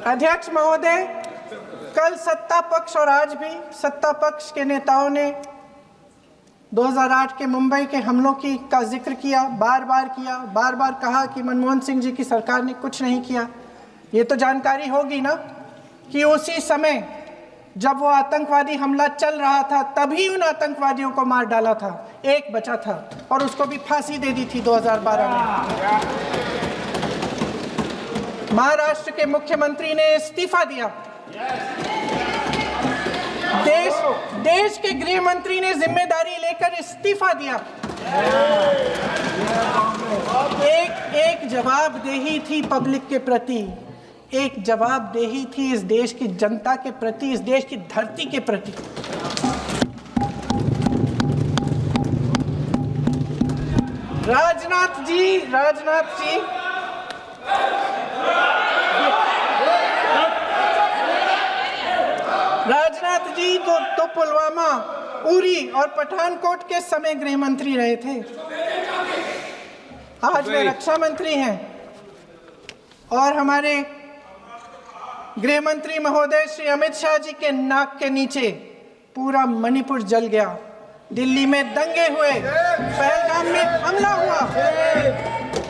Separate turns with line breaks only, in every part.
अध्यक्ष महोदय, कल सत्ता पक्ष और आज भी सत्ता पक्ष के नेताओं ने 2008 के मुंबई के हमलों का जिक्र किया, बार बार कहा कि मनमोहन सिंह जी की सरकार ने कुछ नहीं किया। ये तो जानकारी होगी ना कि उसी समय जब वो आतंकवादी हमला चल रहा था तभी उन आतंकवादियों को मार डाला था, एक बचा था और उसको भी फांसी दे दी थी 2012 में। महाराष्ट्र के मुख्यमंत्री ने इस्तीफा दिया, देश के गृह मंत्री ने जिम्मेदारी लेकर इस्तीफा दिया। एक जवाबदेही थी पब्लिक के प्रति, एक जवाबदेही थी इस देश की जनता के प्रति, इस देश की धरती के प्रति। राजनाथ जी तो पुलवामा, उरी और पठानकोट के समय गृह मंत्री रहे थे। आज वे रक्षा मंत्री हैं और हमारे गृह मंत्री महोदय श्री अमित शाह जी के नाक के नीचे पूरा मणिपुर जल गया, दिल्ली में दंगे हुए, पहलगाम में हमला हुआ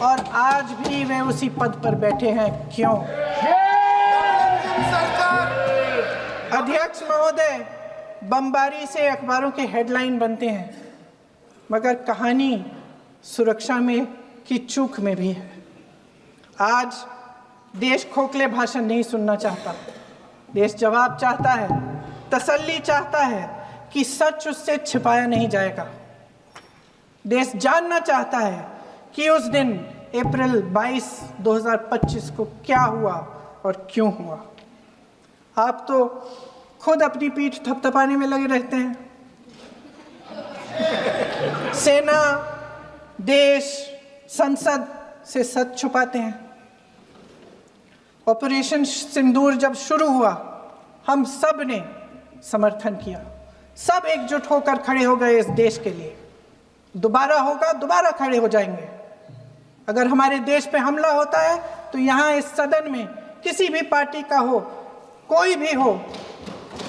और आज भी वे उसी पद पर बैठे हैं। क्यों? अध्यक्ष महोदय, बमबारी से अखबारों के हेडलाइन बनते हैं, मगर कहानी सुरक्षा में की चूक में भी है। आज देश खोखले भाषण नहीं सुनना चाहता, देश जवाब चाहता है, तसल्ली चाहता है कि सच उससे छिपाया नहीं जाएगा। देश जानना चाहता है कि उस दिन अप्रैल 22, 2025 को क्या हुआ और क्यों हुआ। आप तो खुद अपनी पीठ थपथपाने में लगे रहते हैं। सेना, देश, संसद से सच छुपाते हैं। ऑपरेशन सिंदूर जब शुरू हुआ, हम सब ने समर्थन किया, सब एकजुट होकर खड़े हो गए इस देश के लिए। दोबारा होगा, दोबारा खड़े हो जाएंगे। अगर हमारे देश पे हमला होता है तो यहाँ इस सदन में किसी भी पार्टी का हो, कोई भी हो,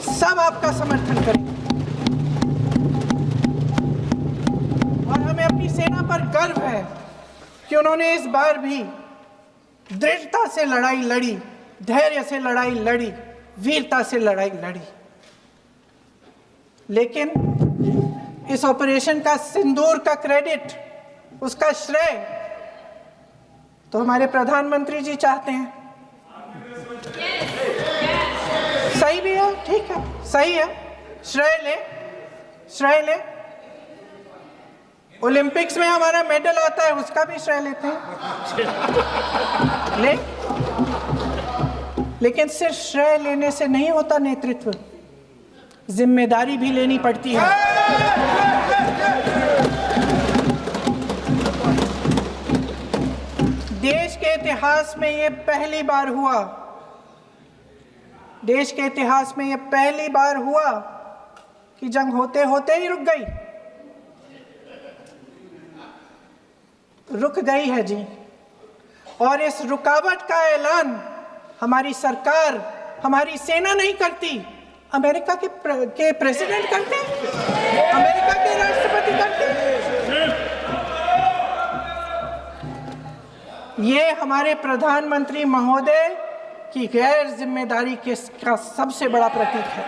सब आपका समर्थन करेंगे। और हमें अपनी सेना पर गर्व है कि उन्होंने इस बार भी दृढ़ता से लड़ाई लड़ी, धैर्य से लड़ाई लड़ी, वीरता से लड़ाई लड़ी। लेकिन इस ऑपरेशन का सिंदूर का क्रेडिट, उसका श्रेय तो हमारे प्रधानमंत्री जी चाहते हैं। सही भी है, ठीक है, सही है, श्रेय ले। ओलंपिक्स में हमारा मेडल आता है, उसका भी श्रेय लेते हैं, लेकिन सिर्फ श्रेय लेने से नहीं होता नेतृत्व, जिम्मेदारी भी लेनी पड़ती है। देश के इतिहास में ये पहली बार हुआ, देश के इतिहास में ये पहली बार हुआ कि जंग होते होते ही रुक गई है जी। और इस रुकावट का ऐलान हमारी सरकार, हमारी सेना नहीं करती, अमेरिका के प्रेसिडेंट करते हैं, अमेरिका के राष्ट्रपति करते हैं। ये हमारे प्रधानमंत्री महोदय की गैर जिम्मेदारी का सबसे बड़ा प्रतीक है।